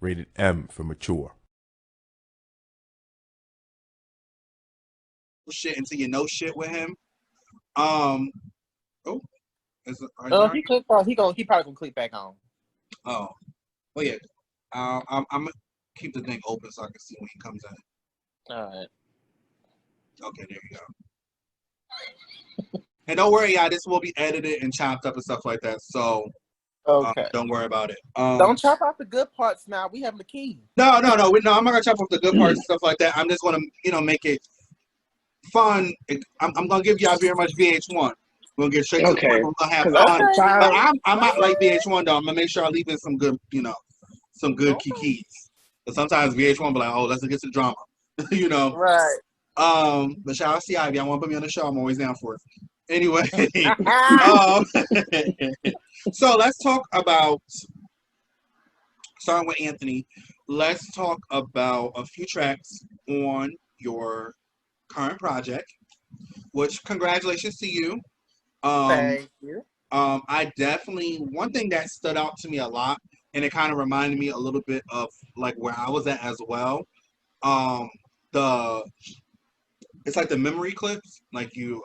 rated M for mature. Shit until you know shit with him. Oh, He clicked off. He probably gonna click back on. Oh, well, yeah. I'm gonna keep the thing open so I can see when he comes in. All right. Okay, there you go. And don't worry, y'all. This will be edited and chopped up and stuff like that. So, okay, don't worry about it. Don't chop off the good parts now. We have the key. No. I'm not gonna chop off the good parts and stuff like that. I'm just gonna, make it fun. I'm gonna give y'all very much VH1. We're gonna get straight to the point. We're gonna have fun. But I'm not like VH1 though. I'm gonna make sure I leave in some good, some good kikis. But sometimes VH1 be like, oh, let's get to the drama, Right. But shout out to CI. If y'all want to put me on the show, I'm always down for it. Anyway, so let's talk about, starting with Anthony, let's talk about a few tracks on your current project, which congratulations to you. Thank you. I definitely, one thing that stood out to me a lot, and it kind of reminded me a little bit of like where I was at as well. It's like the memory clips, like you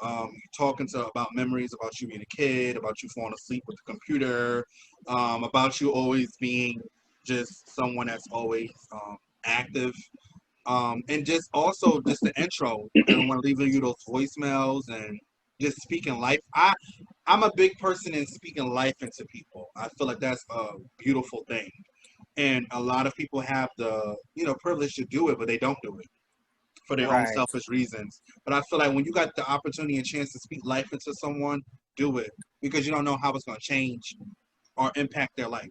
talking about memories about you being a kid, about you falling asleep with the computer, about you always being just someone that's always active, and just also just the intro and when leaving you those voicemails and just speaking life. I'm a big person in speaking life into people. I feel like that's a beautiful thing, and a lot of people have the privilege to do it, but they don't do it for their own selfish reasons. But I feel like when you got the opportunity and chance to speak life into someone, do it, because you don't know how it's going to change or impact their life,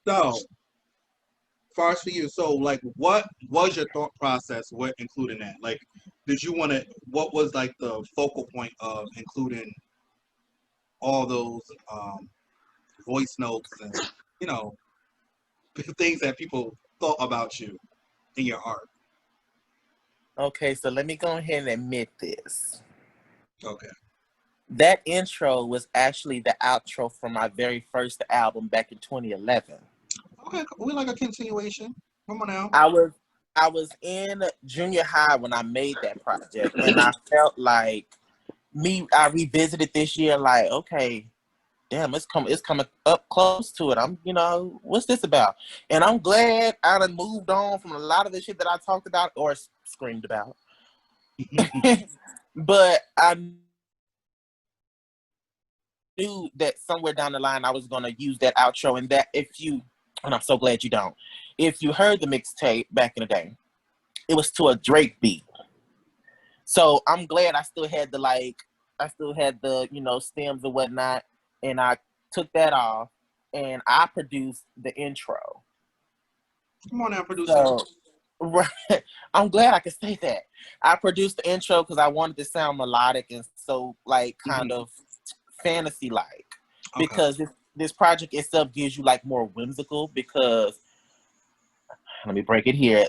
So, as far as for you, so like, what was your thought process with including that? Like, did you want to, what was like the focal point of including all those voice notes and, things that people thought about you in your art? Okay, so let me go ahead and admit this. Okay. That intro was actually the outro for my very first album back in 2011. Okay, we like a continuation. Come on now. I was in junior high when I made that project, and I felt like I revisited this year like, okay, damn, it's coming up close to it. I'm, what's this about? And I'm glad I done moved on from a lot of the shit that I talked about or screamed about. But I knew that somewhere down the line I was going to use that outro, and that and I'm so glad you don't. If you heard the mixtape back in the day, it was to a Drake beat. So I'm glad I still had the stems and whatnot, and I took that off and I produced the intro. Come on now, producer. So, right. I'm glad I could say that. I produced the intro because I wanted to sound melodic and so like kind of fantasy-like. Okay. Because this project itself gives you like more whimsical, because let me break it here.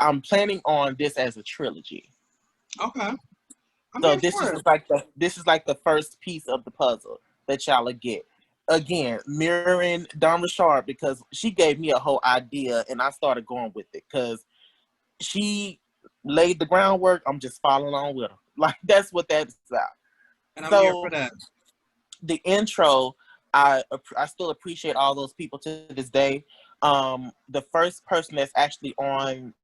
I'm planning on this as a trilogy. Okay. So this is like the first piece of the puzzle that y'all will get. Again, mirroring Dawn Richard, because she gave me a whole idea and I started going with it because she laid the groundwork. I'm just following on with her. Like, that's what that's about. And I'm here for that. The intro, I still appreciate all those people to this day. The first person that's actually on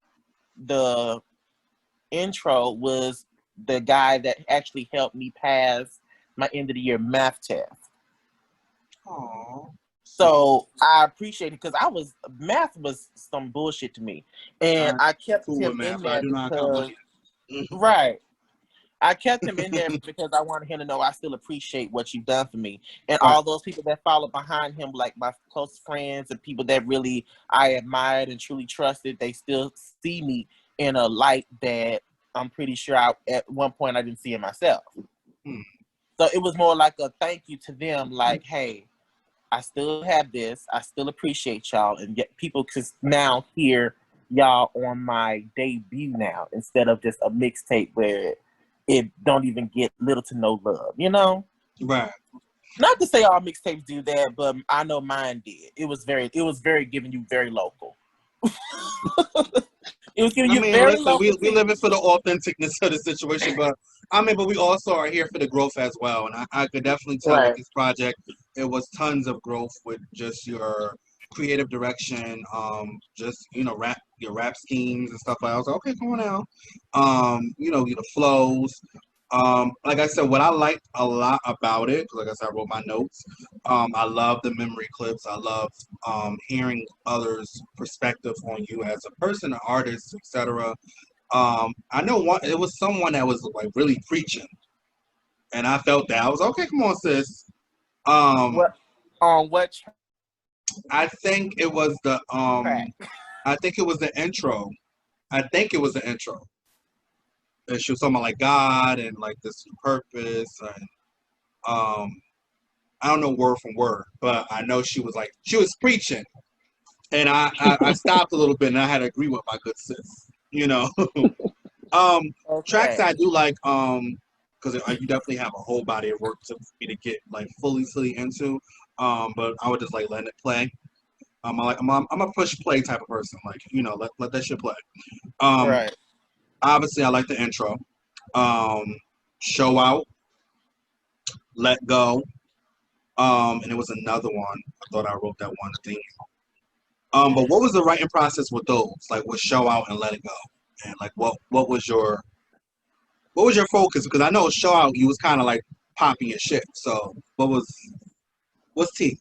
the intro was the guy that actually helped me pass my end of the year math test. Aww. So I appreciate it, because math was some bullshit to me, and I kept him in there because right. I kept him in there because I wanted him to know I still appreciate what you've done for me, and all those people that followed behind him, like my close friends and people that really I admired and truly trusted. They still see me in a light that I'm pretty sure at one point I didn't see in myself. So it was more like a thank you to them, like, hey, I still have this. I still appreciate y'all, and get people can now hear y'all on my debut now, instead of just a mixtape where it don't even get little to no love, Right. Not to say all mixtapes do that, but I know mine did. It was very giving you very local. It was giving you very listen, local. we living for the authenticness of the situation, but but we also are here for the growth as well. And I could definitely tell with this project, it was tons of growth with just your creative direction, just your rap schemes and stuff like that. I was like, okay, come on now. The flows. Like I said, what I liked a lot about it, because like I said, I wrote my notes. I love the memory clips. I love hearing others' perspective on you as a person, an artist, etc. I know it was someone that was like really preaching, and I felt that. I was okay. Come on, sis. What on what? I think it was the track? I think it was the intro. I think it was the intro. And she was talking about like God and like this purpose and I don't know word from word, but I know she was preaching, and I stopped a little bit and I had to agree with my good sis, Tracks I do like because you definitely have a whole body of work for me to get like fully into, but I would just like letting it play. I'm a push play type of person, like let that shit play. Right. Obviously I like the intro. Show Out, Let Go, and it was another one. I thought I wrote that one thing. But what was the writing process with those? Like with Show Out and Let It Go, and like what was your focus? Because I know Show Out you was kind of like popping your shit. So what's T?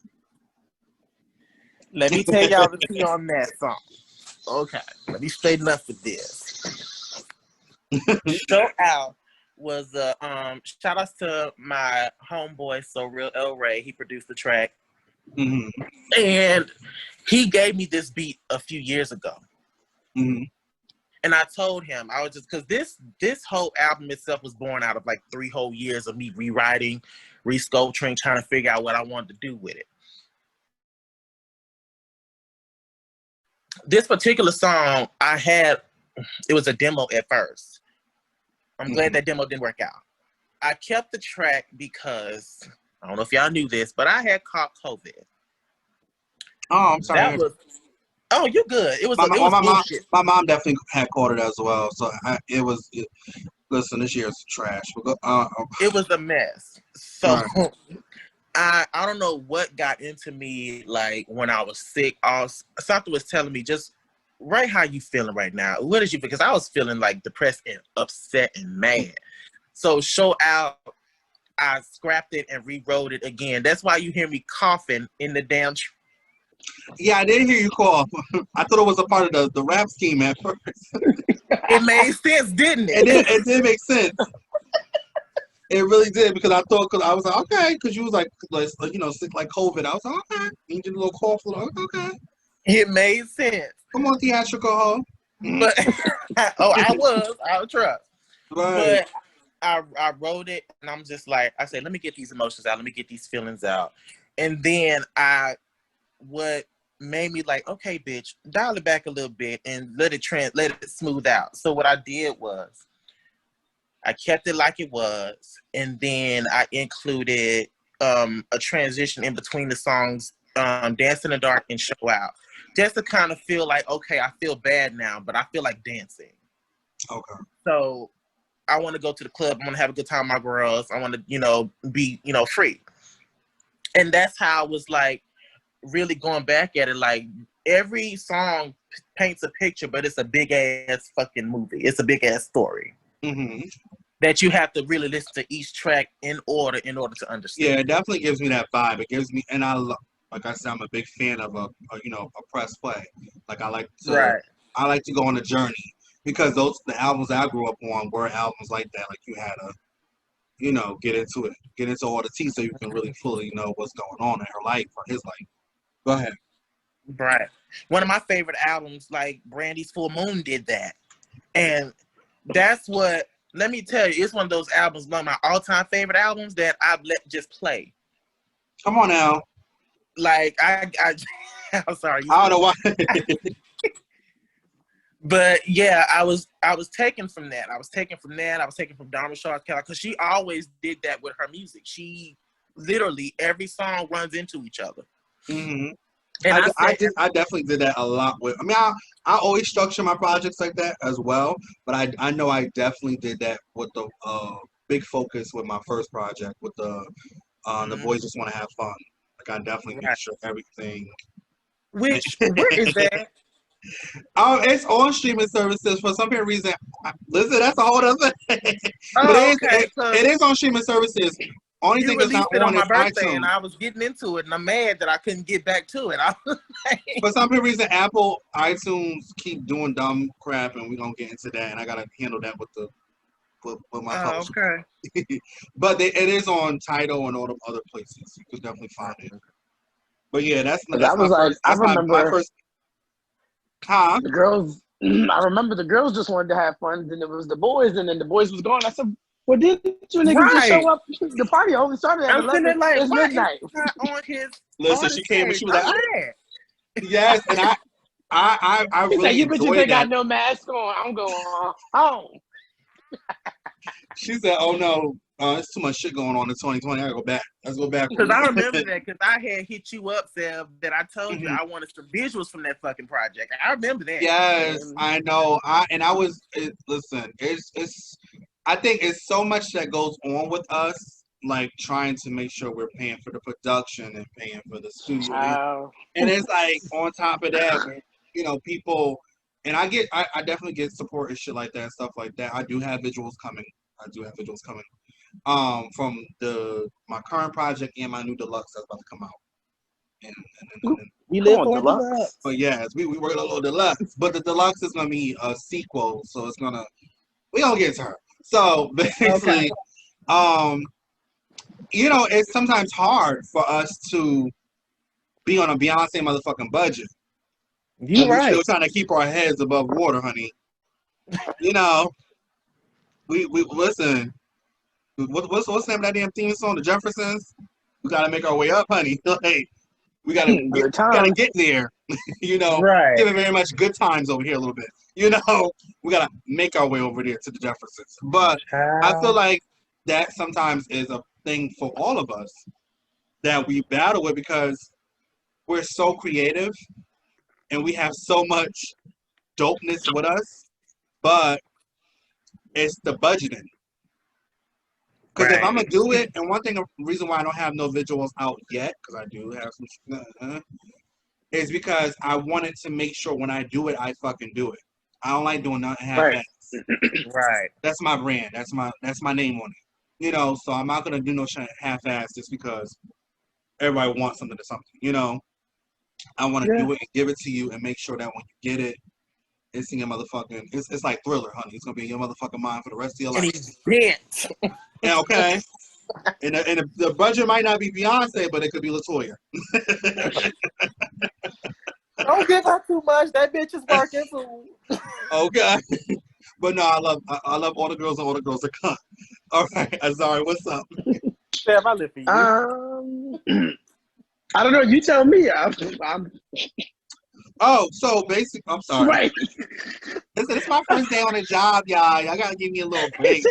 Let me tell y'all the tea on that song. Okay, let me straighten up with this. Show Out was shout outs to my homeboy So Real El Ray. He produced the track. Mm-hmm. And he gave me this beat a few years ago. Mm-hmm. And I told him, I was just, because this whole album itself was born out of like 3 whole years of me rewriting, resculpturing, trying to figure out what I wanted to do with it. This particular song, it was a demo at first. I'm glad that demo didn't work out. I kept the track because, I don't know if y'all knew this, but I had caught COVID. Oh, I'm sorry. Oh, you're good. It was bullshit. My mom definitely had caught it as well. So listen, this year's trash. It was a mess. So right. I don't know what got into me, like when I was sick. Something was telling me, just write how you feeling right now. What is you? Because I was feeling like depressed and upset and mad. So Show Out, I scrapped it and rewrote it again. That's why you hear me coughing in the damn. Yeah, I didn't hear you cough. I thought it was a part of the rap scheme at first. It made sense, didn't it? It did make sense. It really did, because I was like, okay, because you was like sick like COVID. I was like, okay, you did a little cough, okay. It made sense. Come on, theatrical hoe. But I was trust. Right. But I wrote it, and I'm just like, I said, let me get these emotions out, let me get these feelings out, and then what made me like, okay, bitch, dial it back a little bit and let it smooth out. So what I did was, I kept it like it was, and then I included a transition in between the songs, Dance in the Dark and Show Out, just to kind of feel like, okay, I feel bad now, but I feel like dancing. Okay. So I want to go to the club. I want to have a good time with my girls. I want to, be, free. And that's how I was like really going back at it. Like every song paints a picture, but it's a big ass fucking movie. It's a big ass story. Mm-hmm. That you have to really listen to each track in order to understand. Yeah, it definitely gives me that vibe. It gives me, and like I said, I'm a big fan of a press play. Like I like to go on a journey, because the albums I grew up on were albums like that. Like you had to, get into all the tea, so you can really fully know what's going on in her life or his life. Go ahead. Right. One of my favorite albums, like Brandy's Full Moon, did that, and that's what. Let me tell you, it's one of those albums, one of my all-time favorite albums that I've let just play. Come on now. Like I'm sorry. I don't know why. But yeah, I was taken from that. I was taken from Dharma Shaw's Cadillac, because she always did that with her music. She literally every song runs into each other. Mm-hmm. And I definitely did that a lot with. I mean, I always structure my projects like that as well, but I know I definitely did that with the big focus with my first project with the boys just want to have fun. Like I definitely make sure everything. Where is that? It's on streaming services for some reason. Listen, that's a whole other thing. Oh, But it is on streaming services. Only thing is not on my is birthday, iTunes. and I was getting into it, and I'm mad that I couldn't get back to it. For some reason, Apple iTunes keep doing dumb crap, and we're gonna get into that. And I gotta handle that with my publisher. Okay. But it is on Tidal and all the other places. You could definitely find it. But yeah, that's my first. That's my first. Huh? The girls. I remember the girls just wanted to have fun. Then it was the boys, and then the boys was gone. I said, "Well, did you niggas just show up? The party only started at 11. Like, it's midnight." Listen, she came and she was like, "Yes," and I really you bitches enjoyed ain't that. got no mask on. I'm going home. She said, "Oh no, there's too much shit going on in 2020. I gotta go back. Let's go back." Because I remember that, because I had hit you up, Seb, that I told you I wanted some visuals from that fucking project. I remember that. Yes, I know. Listen, it's. I think it's so much that goes on with us, like trying to make sure we're paying for the production and paying for the studio, and it's like on top of that, you know, people. And I definitely get support and shit like that, stuff like that. I do have visuals coming. From my current project and my new deluxe that's about to come out. And we live on deluxe. But yes, we work on a little deluxe. But the deluxe is gonna be a sequel, so we gonna get to her. So basically, you know, it's sometimes hard for us to be on a Beyonce motherfucking budget. You're right. We're still trying to keep our heads above water, honey. You know, we listen. What's the name of that damn theme song? The Jeffersons. We gotta make our way up, honey. Like we gotta get there. You know, right? Giving very much good times over here a little bit. You know, we gotta make our way over there to the Jeffersons. But I feel like that sometimes is a thing for all of us that we battle with because we're so creative and we have so much dopeness with us, but it's the budgeting. Because if I'm gonna do it, and reason why I don't have no visuals out yet, because I do have some, is because I wanted to make sure when I do it, I fucking do it. I don't like doing nothing half-ass. Right. That's my brand. That's my name on it. You know, so I'm not gonna do no shit half-ass just because everybody wants something to something. You know, I want to do it and give it to you and make sure that when you get it, it's in your motherfucking. It's like Thriller, honey. It's gonna be in your motherfucking mind for the rest of your life. And he's bent. Yeah, okay. And the budget might not be Beyonce, but it could be LaToya. Don't give her too much. That bitch is working for. Okay. But no, I love all the girls and all the girls that come. All right, Azari, what's up? Sam, I live for you. I don't know. You tell me. I'm Oh, so basically, I'm sorry. Right. Listen, it's my first day on the job, y'all. Y'all gotta give me a little break.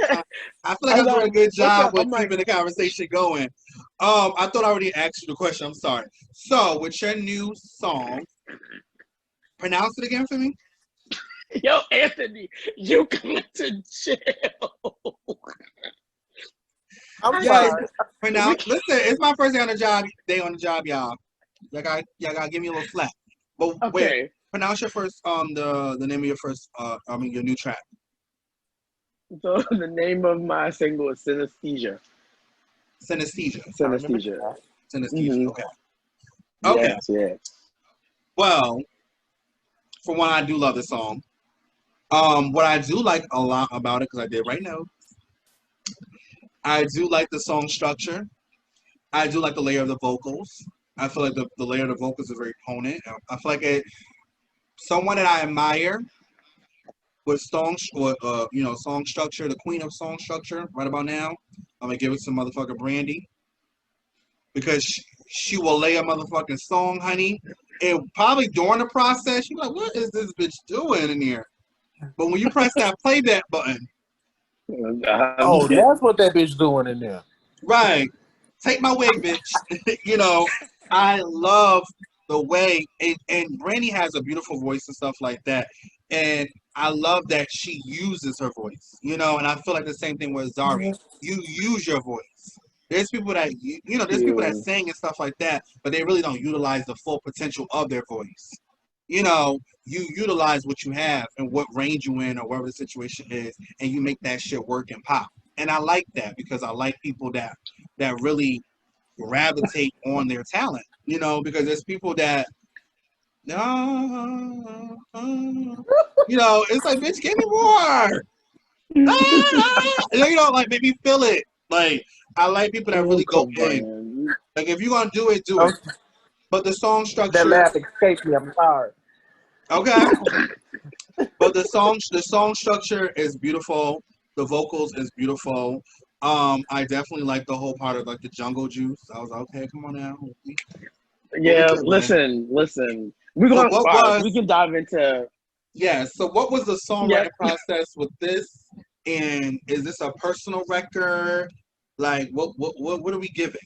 I feel like I'm doing a good job with keeping the conversation going. I thought I already asked you the question. I'm sorry. So, with your new song, pronounce it again for me. Yo, Anthony, you going to jail. I'm sorry. Listen, it's my first day on the job, y'all. Y'all gotta give me a little slack. But wait, pronounce your first the name of your first your new track. So the name of my single is Synesthesia. Synesthesia. Mm-hmm. Okay. Okay. Yes. Well, for one, I do love this song. What I do like a lot about it, because I did right now, I do like the song structure. I do like the layer of the vocals. I feel like the layer of the vocals is very potent. I feel like someone that I admire with song structure, the queen of song structure right about now. I'm gonna give it to motherfucker Brandy. Because she will lay a motherfucking song, honey. And probably during the process, you're like, what is this bitch doing in here? But when you press that playback button. Oh, that's what that bitch doing in there. Right. take my wig, bitch. You know, I love the way, and Brandy has a beautiful voice and stuff like that. And I love that she uses her voice, you know, and I feel like the same thing with Zari. You use your voice. There's people that, you know, there's people that sing and stuff like that, but they really don't utilize the full potential of their voice. You know, you utilize what you have and what range you in or whatever the situation is, and you make that shit work and pop. And I like that because I like people that really gravitate on their talent, you know, because there's people that, you know, it's like, bitch, give me more. You know, like, make me feel it. Like, I like people that really go in. Like, if you're gonna do it, do it. But the song structure. That laugh escaped me. I'm sorry. Okay. But the song structure is beautiful. The vocals is beautiful. I definitely like the whole part of like the jungle juice. I was like, okay, come on now. Yeah, listen. We're gonna we can dive into. Yeah. So, what was the songwriting process with this? And is this a personal record? Like, what are we giving?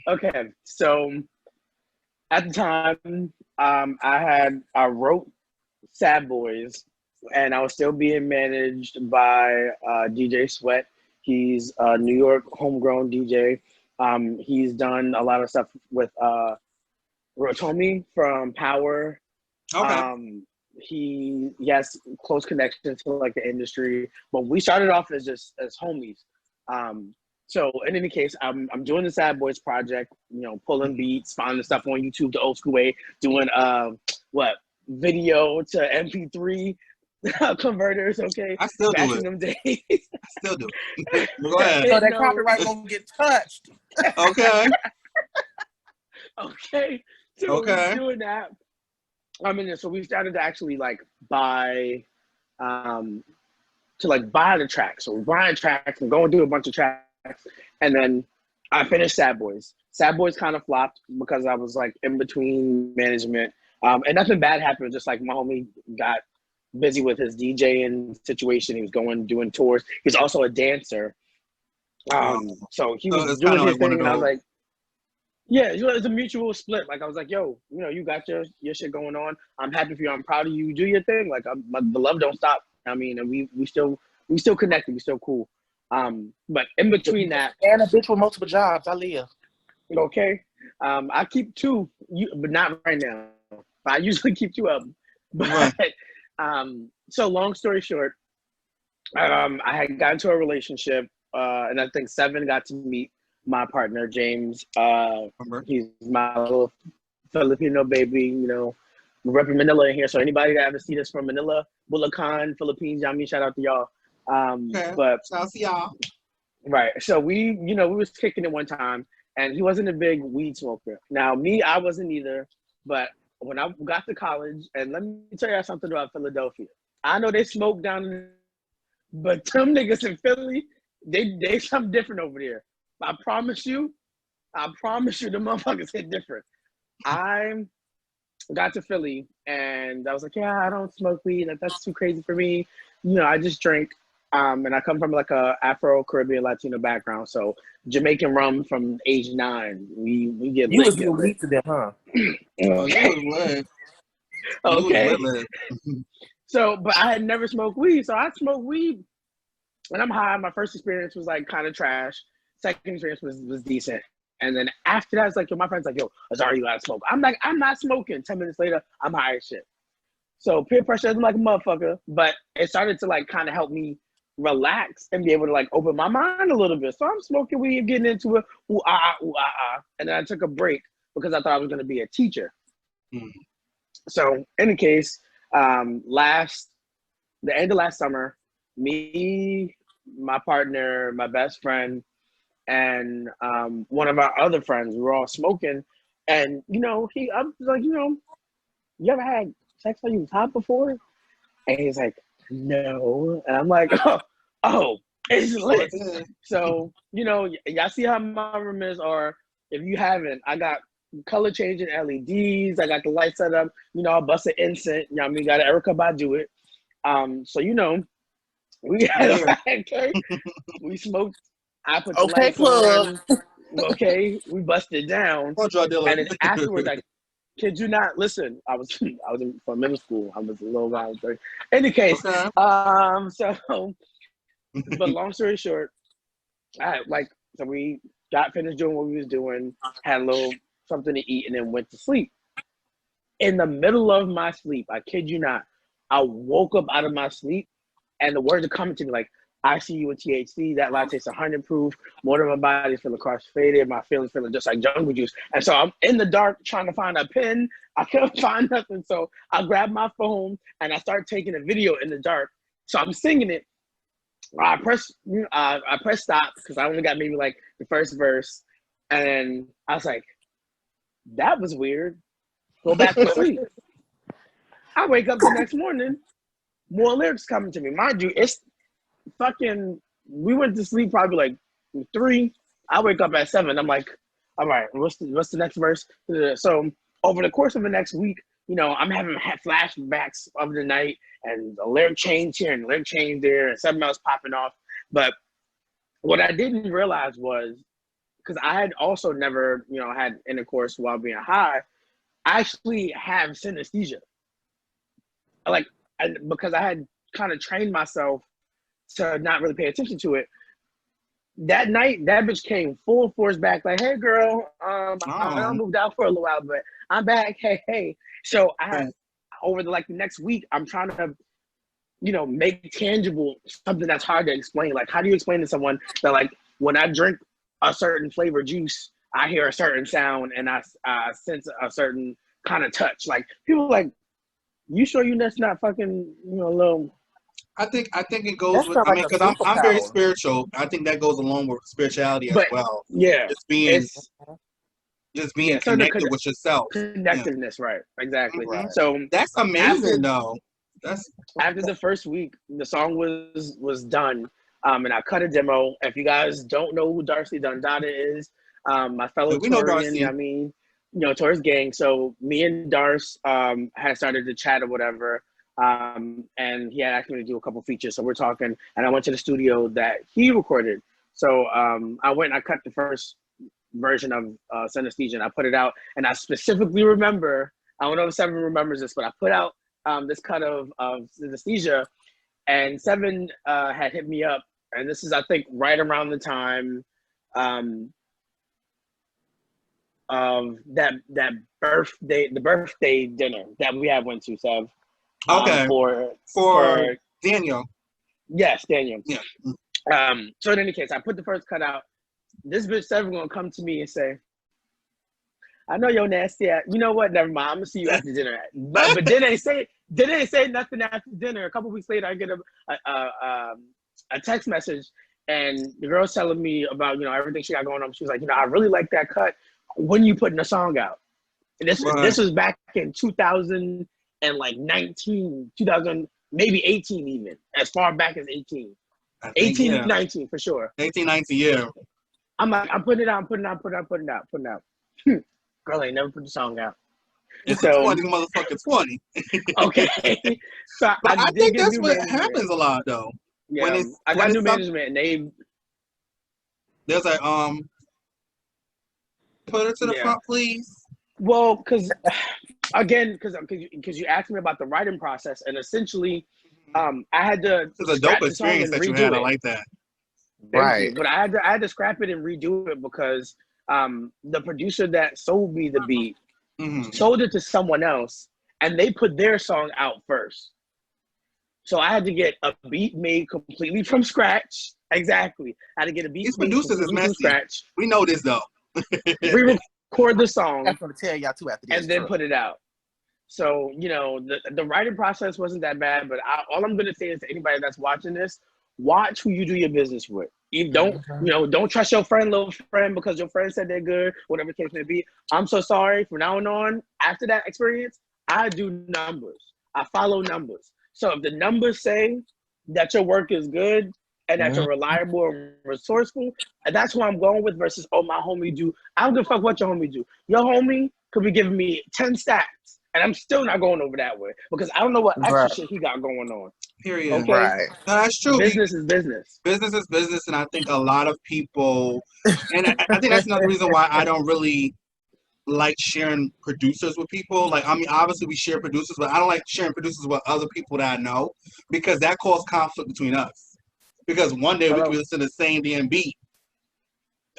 Okay, so at the time, I wrote Sad Boys, and I was still being managed by DJ Sweat. He's a New York homegrown DJ. He's done a lot of stuff with Rotomi from Power. Okay. He has close connections to like the industry, but we started off as homies. So in any case, I'm doing the Sad Boys project, you know, pulling beats, finding stuff on YouTube the old school way, doing video to MP3 converters. Okay, I still do it. Them days. I still do it. Go ahead. So that copyright won't get touched. Okay. Okay. So we're doing that. So we started to actually like buy the tracks. So we're buying tracks and going through a bunch of tracks. And then I finished Sad Boys. Sad Boys kind of flopped because I was like in between management. And nothing bad happened. Just like my homie got busy with his DJing situation. He was doing tours. He's also a dancer. So he was doing his thing, and I was like, yeah, it's a mutual split. Like I was like, yo, you know, you got your shit going on. I'm happy for you. I'm proud of you. Do your thing. Like the love don't stop. I mean, and we still connected. We still cool. But in between that, and a bitch with multiple jobs, I live. Okay, I keep two, but not right now. I usually keep two of them. But so long story short, I had gotten into a relationship, and I think Seven got to meet my partner James. He's my little Filipino baby. You know, we're repping Manila in here. So anybody that ever seen us from Manila, Bulacan, Philippines, I mean, shout out to y'all. But shout out to y'all. Right. So we was kicking it one time, and he wasn't a big weed smoker. Now me, I wasn't either. But when I got to college, and let me tell you something about Philadelphia. I know they smoke down there, but them niggas in Philly, they something different over there. I promise you, the motherfuckers hit different. I got to Philly, and I was like, yeah, I don't smoke weed. That's too crazy for me. You know, I just drink. And I come from like a Afro-Caribbean Latino background, so Jamaican rum from age 9. We get you was doing weed to them, huh? Okay. So, but I had never smoked weed, so I smoked weed, and I'm high. My first experience was like kind of trash. Second experience was decent, and then after that, it's like, yo, my friend's like, yo, Azari, you gotta smoke. I'm like, I'm not smoking. 10 minutes later, I'm high as shit. So peer pressure isn't like a motherfucker, but it started to like kind of help me relax and be able to like open my mind a little bit. So I'm smoking weed, getting into it, ooh ah, and then I took a break because I thought I was going to be a teacher. So in any case, the end of last summer, me, my partner, my best friend, and one of our other friends, we were all smoking, and I was like, you ever had sex while you was hot before? And he's like, no. And I'm like, oh, it's lit. So, y'all see how my room is, or if you haven't, I got color changing LEDs. I got the light set up. I bust an incense. Got Erica Badu it. So, we had okay. We smoked. I put the lights on. Okay, we busted down. Oh, drug dealer. And then afterwards, like, kid you not, listen, I was from middle school. I was a little around 30. In any case, Okay. so, but long story short, so we got finished doing what we was doing, had a little something to eat, and then went to sleep. In the middle of my sleep, I kid you not, I woke up out of my sleep, and the words are coming to me like, I see you with THC, that latte's 100 proof, more than my body's feeling crossfaded, my feelings feeling just like jungle juice. And so I'm in the dark trying to find a pen. I couldn't find nothing. So I grabbed my phone and I started taking a video in the dark. So I'm singing it. I press stop because I only got maybe like the first verse. And I was like, that was weird. Go back to sleep. I wake up the next morning, more lyrics coming to me. Mind you, it's we went to sleep probably like 3. I wake up at 7. I'm like, all right, what's the next verse? So over the course of the next week, I'm having flashbacks of the night and a lyric change here and a lyric change there and something else popping off. But what I didn't realize was, because I had also never, had intercourse while being high, I actually have synesthesia. Because I had kind of trained myself to not really pay attention to it. That night, that bitch came full force back, like, hey girl, I moved out for a little while, but I'm back, hey. So over the next week, I'm trying to, make tangible something that's hard to explain. Like, how do you explain to someone that, like, when I drink a certain flavored juice, I hear a certain sound and I sense a certain kind of touch? Like, people are like, you sure that's not fucking, a little... I think it goes with, because I'm very spiritual. I think that goes along with spirituality as well. Yeah. Just being connected with yourself. Connectedness, right. Exactly. Mm-hmm. So that's amazing though. After the first week, the song was done. And I cut a demo. If you guys don't know who Darcy Dundada is, my fellow Torian, Taurus gang. So me and Darce had started to chat or whatever. And he had asked me to do a couple features. So we're talking, and I went to the studio that he recorded. So I went and I cut the first version of Synesthesia and I put it out. And I specifically remember, I don't know if Seven remembers this, but I put out this cut of Synesthesia, and Seven had hit me up. And this is, I think, right around the time of the birthday dinner that we had went to, Sev. Okay. For Daniel. Yes, Daniel. Yeah. So in any case, I put the first cut out. This bitch Seven gonna come to me and say, I know you're nasty. You know what? Never mind. I'm gonna see you after dinner. But didn't say nothing after dinner. A couple weeks later, I get a text message, and the girl's telling me about everything she got going on. She was like, I really like that cut. When you putting the song out? And this was back in 2019, 2000, maybe 18 even, as far back as 18. 19 for sure. 18, 19, yeah. I'm like, I'm putting it out, putting it out. Girl ain't never put the song out. It's 20, motherfucker, 20. Okay. So but I think that's what happens a lot, though. Yeah, I got new management, and there's like, put her to the front, please. Well, because you asked me about the writing process, and essentially, I had to. It's a dope experience that you had. I like that. Right, but I had to scrap it and redo it because the producer that sold me the beat sold it to someone else, and they put their song out first. So I had to get a beat made completely from scratch. Exactly, I had to get a beat. These producers is messy. From scratch. We know this though. Re-record the song. That's gonna tell y'all too after this. And then put it out. So the writing process wasn't that bad, but all I'm gonna say is to anybody that's watching this, watch who you do your business with. You don't trust your little friend because your friend said they're good, whatever the case may be. I'm so sorry. From now on, after that experience, I do numbers. I follow numbers. So if the numbers say that your work is good and that you're reliable and resourceful, and that's who I'm going with versus, my homie do. I don't give a fuck what your homie do. Your homie could be giving me 10 stats, and I'm still not going over that way because I don't know what extra shit he got going on. Period. Okay, Right. No, that's true. business is business. Business is business, and I think a lot of people, and I think that's another reason why I don't really like sharing producers with people. Like, I mean, obviously we share producers, but I don't like sharing producers with other people that I know because that causes conflict between us. Because one day we could be listening to the same damn beat,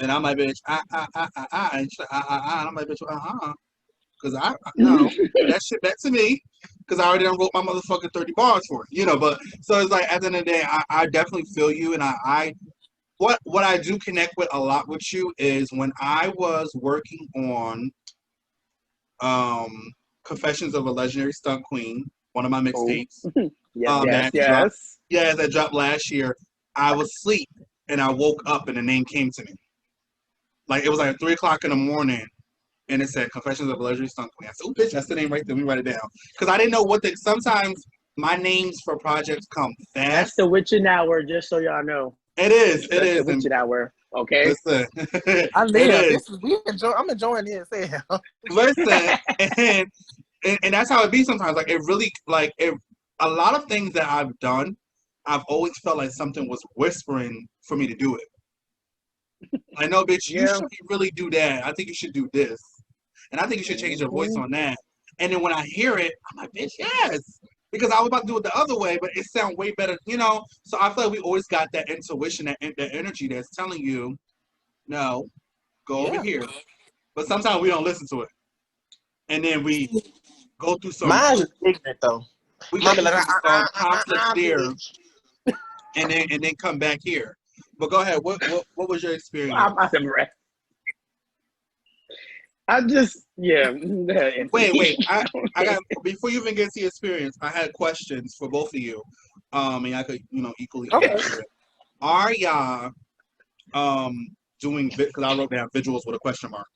and I'm like, bitch, and she's like, and I'm like, bitch, because no, that shit back to me, because I already done wrote my motherfucking 30 bars for it, you know. But so it's like at the end of the day, I definitely feel you, and what I do connect with a lot with you is when I was working on Confessions of a Legendary Stunt Queen, one of my mixtapes. That dropped last year. I was asleep and I woke up and the name came to me. Like, it was like 3:00 in the morning and it said Confessions of a Legendary Stunt Queen. I said, oh, bitch, that's the name right there. Let me write it down. Because I didn't know sometimes my names for projects come fast. That's the witching hour, just so y'all know. It is. That's the witching hour. Okay. Listen. I live. I'm enjoying this. Listen, and that's how it be sometimes. Like, it really, like, a lot of things that I've done, I've always felt like something was whispering for me to do it. I know, bitch, you should really do that. I think you should do this. And I think you should change your voice on that. And then when I hear it, I'm like, bitch, yes. Because I was about to do it the other way, but it sounds way better, you know? So I feel like we always got that intuition, that energy that's telling you, no, go over here. But sometimes we don't listen to it. And then we go through some... Mine's ignorant, though. We go through some conflict there. And then come back here. But go ahead. What was your experience? I just Wait. I got, before you even get to your experience, I had questions for both of you. And I could, equally answer it. Are y'all doing, because I wrote down visuals with a question mark.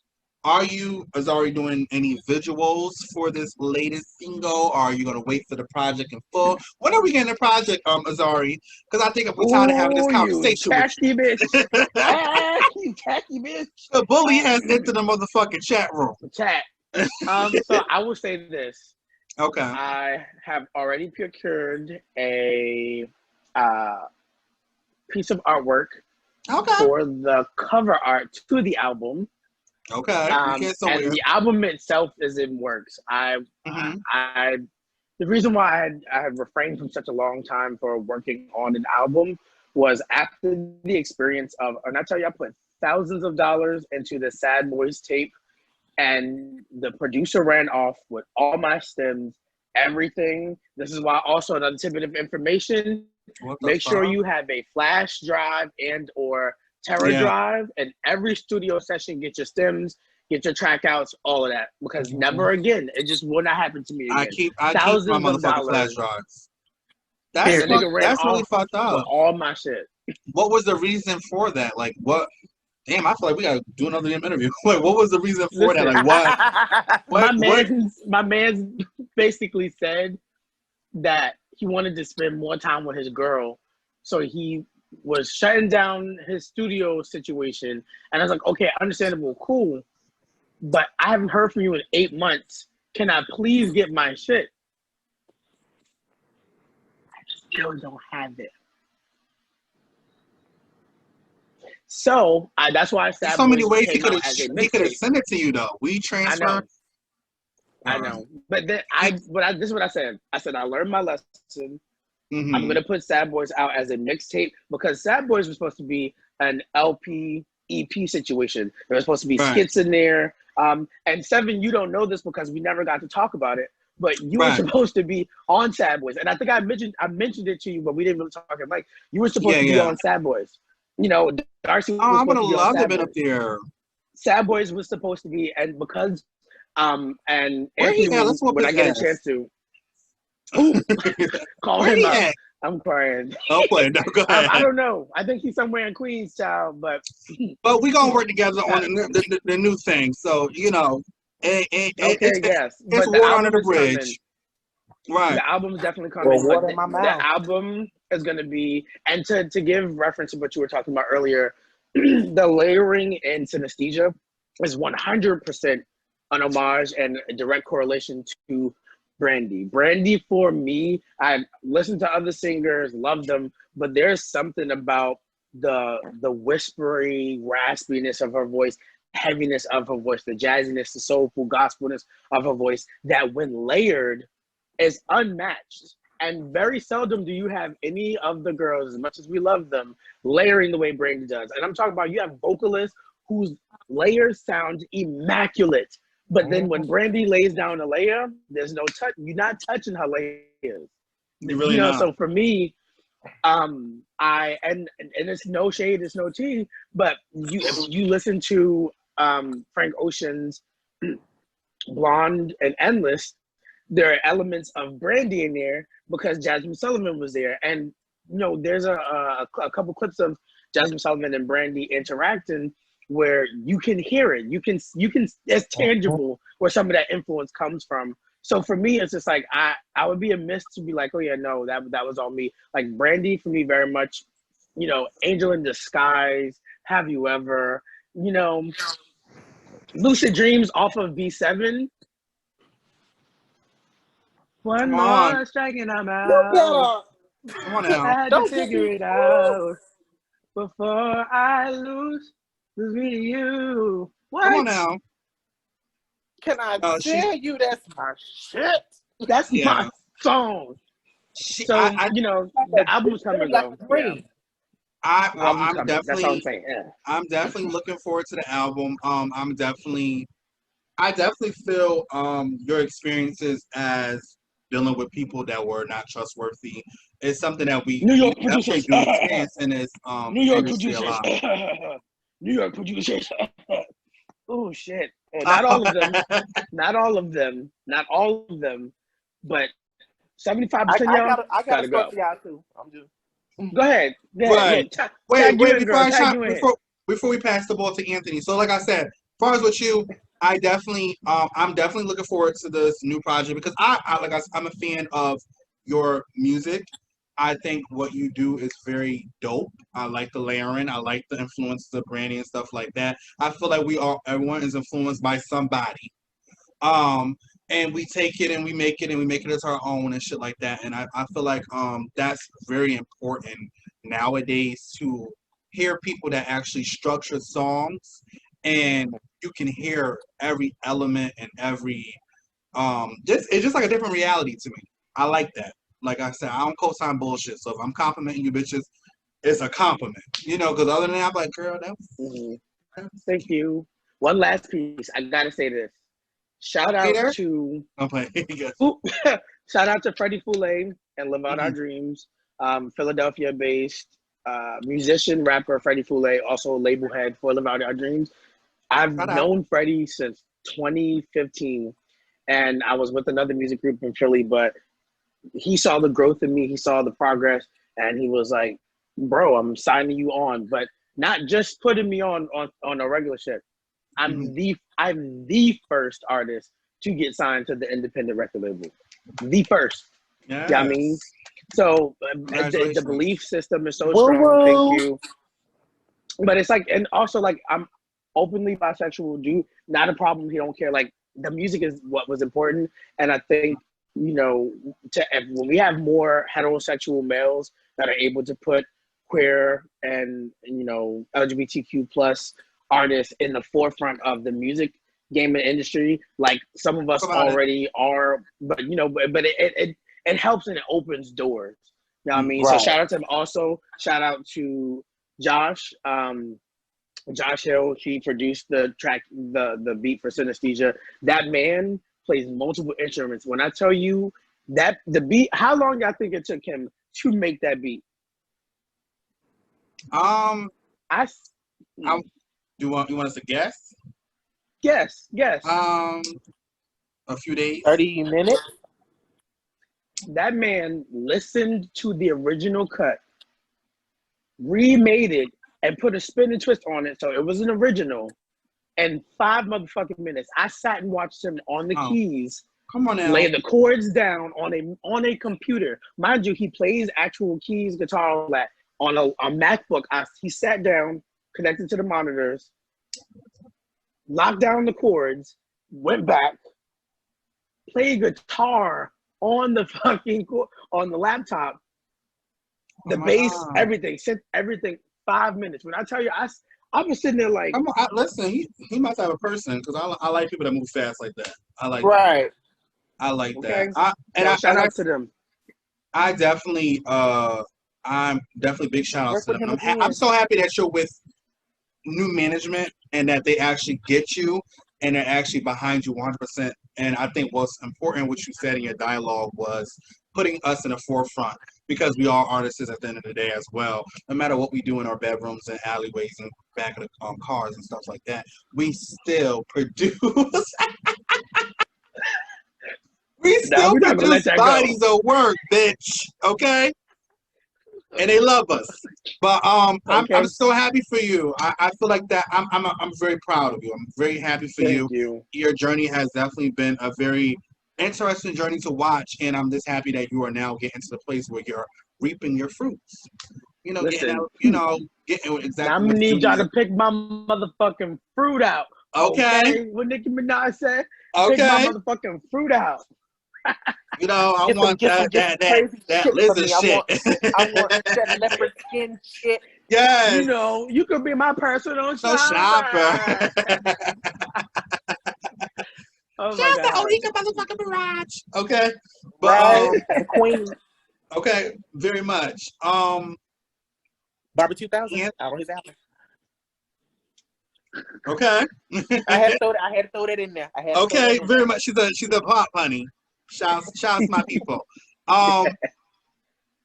Are you, Azari, doing any visuals for this latest single? Or are you going to wait for the project in full? When are we getting the project, Azari? Because I think we're tired of having this conversation with you. You tacky bitch. The bully has entered the motherfucking chat room. Chat. So I will say this. Okay. I have already procured a piece of artwork for the cover art to the album. Okay. And the album itself is in works. The reason why I had refrained from such a long time for working on an album was after the experience of, and I tell you, I put thousands of dollars into the Sad Boys tape, and the producer ran off with all my stems, everything. This is why also another tidbit of information, make sure you have a flash drive and or Terra drive, and every studio session, get your stems, get your track outs, all of that, because never again, it just will not happen to me again. I keep my motherfucking flash drives. That's really fucked up. All my shit. What was the reason for that? Like, what? Damn, I feel like we gotta do another interview. Like, what was the reason for that? Like, what? My man basically said that he wanted to spend more time with his girl, so he was shutting down his studio situation. And I was like, okay, understandable, cool, but I haven't heard from you in 8 months. Can I please get my shit? I still don't have it. So that's why I said so many ways he could have sent it to you though. We transfer. I know, but then this is what I said. I said I learned my lesson. I'm gonna put Sad Boys out as a mixtape because Sad Boys was supposed to be an LP EP situation. There was supposed to be skits in there. And Seven, you don't know this because we never got to talk about it, but you were supposed to be on Sad Boys, and I think I mentioned it to you, but we didn't really talk about it. Like, you were supposed to be on Sad Boys. Darcy was I would have loved to be up there. Sad Boys was supposed to be, and because and Anthony, when I get a chance to call him up. I'm crying. Don't play. No, go ahead. I don't know. I think he's somewhere in Queens, child. But we gonna work together on the new thing. So it's water under the bridge. Right. The album's definitely coming. The album is going to be, and to give reference to what you were talking about earlier, the layering in synesthesia is 100% an homage and a direct correlation to Brandy. Brandy for me, I listened to other singers, loved them, but there's something about the whispery raspiness of her voice, heaviness of her voice, the jazziness, the soulful gospelness of her voice that when layered is unmatched. And very seldom do you have any of the girls, as much as we love them, layering the way Brandy does. And I'm talking about you have vocalists whose layers sound immaculate. But then when Brandy lays down a layer, there's no touch. You're not touching her layers. You're really not. So for me, and it's no shade, it's no tea, but if you listen to Frank Ocean's Blonde and Endless, there are elements of Brandy in there because Jasmine Sullivan was there. And there's a couple clips of Jasmine Sullivan and Brandy interacting where you can hear it. You can it's tangible where some of that influence comes from. So for me, it's just like I would be amiss to be like, oh yeah, no, that was all me. Like Brandy for me very much, Angel in Disguise, Have You Ever, Lucid Dreams off of V7. One more strike and I'm out. Come on now. I had to figure it out before I lose me to you. What? Come on now. Can I tell you that's my shit? That's my song. The album's coming though. I'm That's all I'm saying. Yeah. I'm definitely looking forward to the album. I definitely feel your experiences as dealing with people that were not trustworthy is something that we New York definitely producers do experience in this New York industry producers. a lot. New York producers. Oh shit. Not all of them. Not all of them. Not all of them. But 75% y'all I gotta go. For y'all too. I'm just Go ahead. Right. Yeah, wait, before we pass the ball to Anthony. So like I said, as far as with you, I'm definitely looking forward to this new project because I'm a fan of your music. I think what you do is very dope. I like the layering. I like the influence of Brandy and stuff like that. I feel like everyone is influenced by somebody. And we take it and we make it as our own and shit like that. And I feel like that's very important nowadays to hear people that actually structure songs and you can hear every element and every it's just like a different reality to me. I like that. Like I said, I don't co-sign bullshit. So if I'm complimenting you bitches, it's a compliment. Because other than that, I'm like, girl, that was... Thank you. One last piece. I gotta say this. Shout out to shout out to Freddie Foulé and Live Out Our Dreams, Philadelphia-based musician, rapper Freddie Foulé, also label head for Live Out Our Dreams. I've known Freddie since 2015, and I was with another music group in Philly, but he saw the growth in me, he saw the progress, and he was like, bro, I'm signing you on, but not just putting me on a regular shit. I'm the first artist to get signed to the independent record label. The first. Yes. You know what I mean? So the belief system is so strong. Thank you. But it's like, and also like I'm openly bisexual, dude. Not a problem. He don't care. Like the music is what was important. And I think, when we have more heterosexual males that are able to put queer and, LGBTQ plus artists in the forefront of the music game and industry, like some of us already are, but it helps and it opens doors. You know what I mean? Right. So shout out to him. Also, shout out to Josh. Josh Hill, he produced the track, the beat for Synesthesia. That man plays multiple instruments. When I tell you that the beat, how long y'all think it took him to make that beat? You want us to guess? Yes. A few days. 30 minutes. That man listened to the original cut, remade it, and put a spin and twist on it, so it was an original. And 5 motherfucking minutes, I sat and watched him on the keys. Come on now. Lay the chords down on a computer. Mind you, he plays actual keys, guitar, all that on a MacBook. He sat down, connected to the monitors, locked down the chords, went back, played guitar on the fucking on the laptop. The bass, everything, sent everything 5 minutes. When I tell you, I was sitting there like, listen, he must have a person because I like people that move fast like that. I like right. That. I like okay. that. Shout out to them. I definitely, I'm definitely big shout outs to them. I'm so happy that you're with new management and that they actually get you and they're actually behind you 100%. And I think what's important, what you said in your dialogue, was putting us in the forefront because we are artists at the end of the day as well. No matter what we do in our bedrooms and alleyways and back of the cars and stuff like that, we still produce. We still produce bodies of work, bitch. Okay? And they love us. But I'm so happy for you. I feel like that I'm very proud of you. I'm very happy for you. Thank you. Your journey has definitely been a very interesting journey to watch, and I'm just happy that you are now getting to the place where you're reaping your fruits. You know, Listen, getting exactly. Now I'm gonna need y'all to pick my motherfucking fruit out. Okay. What Nicki Minaj said. Okay. Pick my motherfucking fruit out. You know, I want that lizard shit. I want that leopard skin shit. Yes. You know, you could be my personal shopper. Oh my God. Onika motherfucking Barrage. Okay. But Queen. Okay, very much. Barbara 2000 out on his album. Okay. I had to throw that in there. Okay, very much. She's a pop honey. Shouts my people.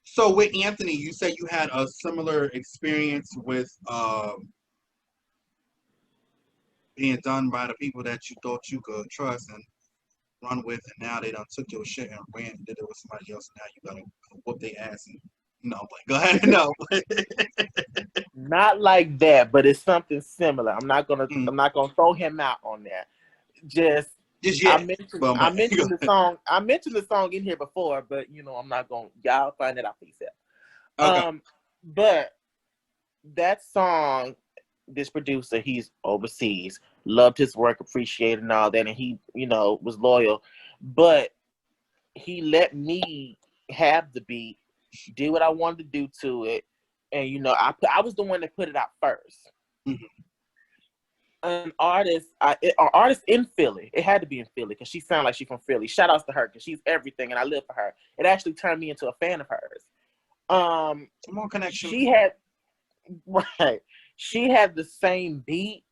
So with Anthony, you said you had a similar experience with being done by the people that you thought you could trust and run with, and now they done took your shit and ran and did it with somebody else. Now you gotta whoop their ass and go ahead. No. Not like that, but it's something similar. I'm not gonna throw him out on that. Just yet. I mentioned the song. I mentioned the song in here before, but I'm not gonna. Y'all find it out for yourself. Okay. But that song, this producer, he's overseas, loved his work, appreciated and all that, and he, was loyal. But he let me have the beat, did what I wanted to do to it, and I was the one that put it out first. Mm-hmm. An artist in Philly. It had to be in Philly because she sounded like she's from Philly. Shout outs to her because she's everything and I live for her. It actually turned me into a fan of hers. More connection. She had the same beat,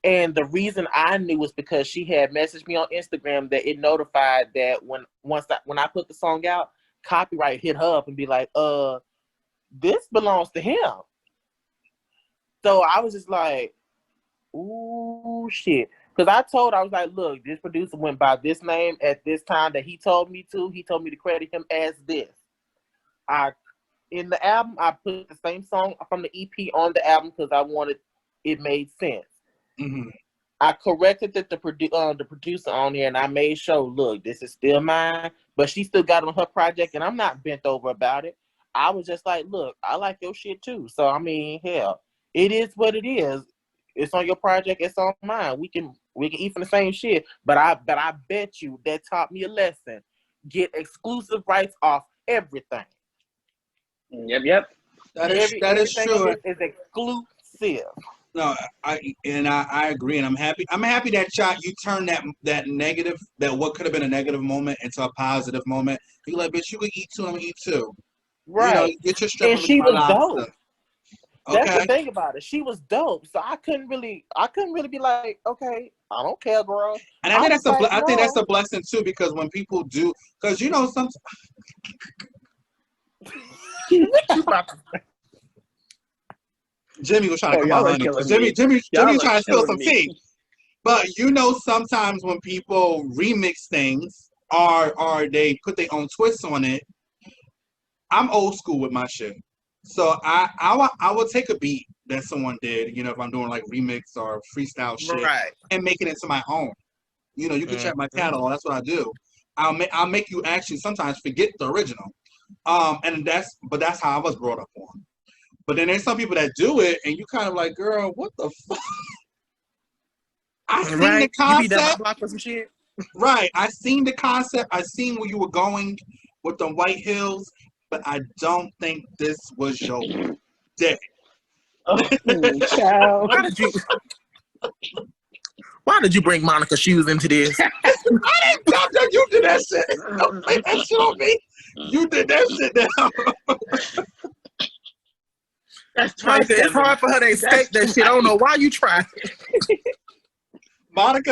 and the reason I knew was because she had messaged me on Instagram that it notified that when I put the song out, copyright hit her up and be like, this belongs to him. So I was just like, ooh, shit. Because I was like, look, this producer went by this name at this time that he told me to. He told me to credit him as this. In the album, I put the same song from the EP on the album because I wanted it made sense. Mm-hmm. I corrected the producer on here, and I made sure, look, this is still mine, but she still got it on her project, and I'm not bent over about it. I was just like, look, I like your shit too. So I mean, hell, it is what it is. It's on your project, it's on mine. We can eat from the same shit. But I bet you that taught me a lesson. Get exclusive rights off everything. Yep. That is true. It's exclusive. No, I agree, and I'm happy. I'm happy that you turned that negative, that what could have been a negative moment into a positive moment. You like, bitch, you can eat too. I'm gonna eat too. Right. Get your strip. And she was dope. Okay. That's the thing about it. She was dope, so I couldn't really be like, okay, I don't care, girl. And I think that's a blessing too, because when people do, because sometimes. Jimmy was trying to come on, honey. Jimmy trying to spill some tea. But sometimes when people remix things or they put their own twists on it, I'm old school with my shit. So I will take a beat that someone did, if I'm doing like remix or freestyle shit, right, and make it into my own. You can check my catalog. That's what I do. I'll make you actually sometimes forget the original. And that's how I was brought up on. But then there's some people that do it, and you kind of like, girl, what the fuck? I seen the concept. You be that block for some shit. Right. I seen the concept. I seen where you were going with the white heels, but I don't think this was your day. Oh, child. Why did you bring Monica's shoes into this? I didn't tell you you did that shit. Don't play that shit on me. You did that shit now. That's Monica, it's hard for her to escape that shit. I don't know why you try. Monica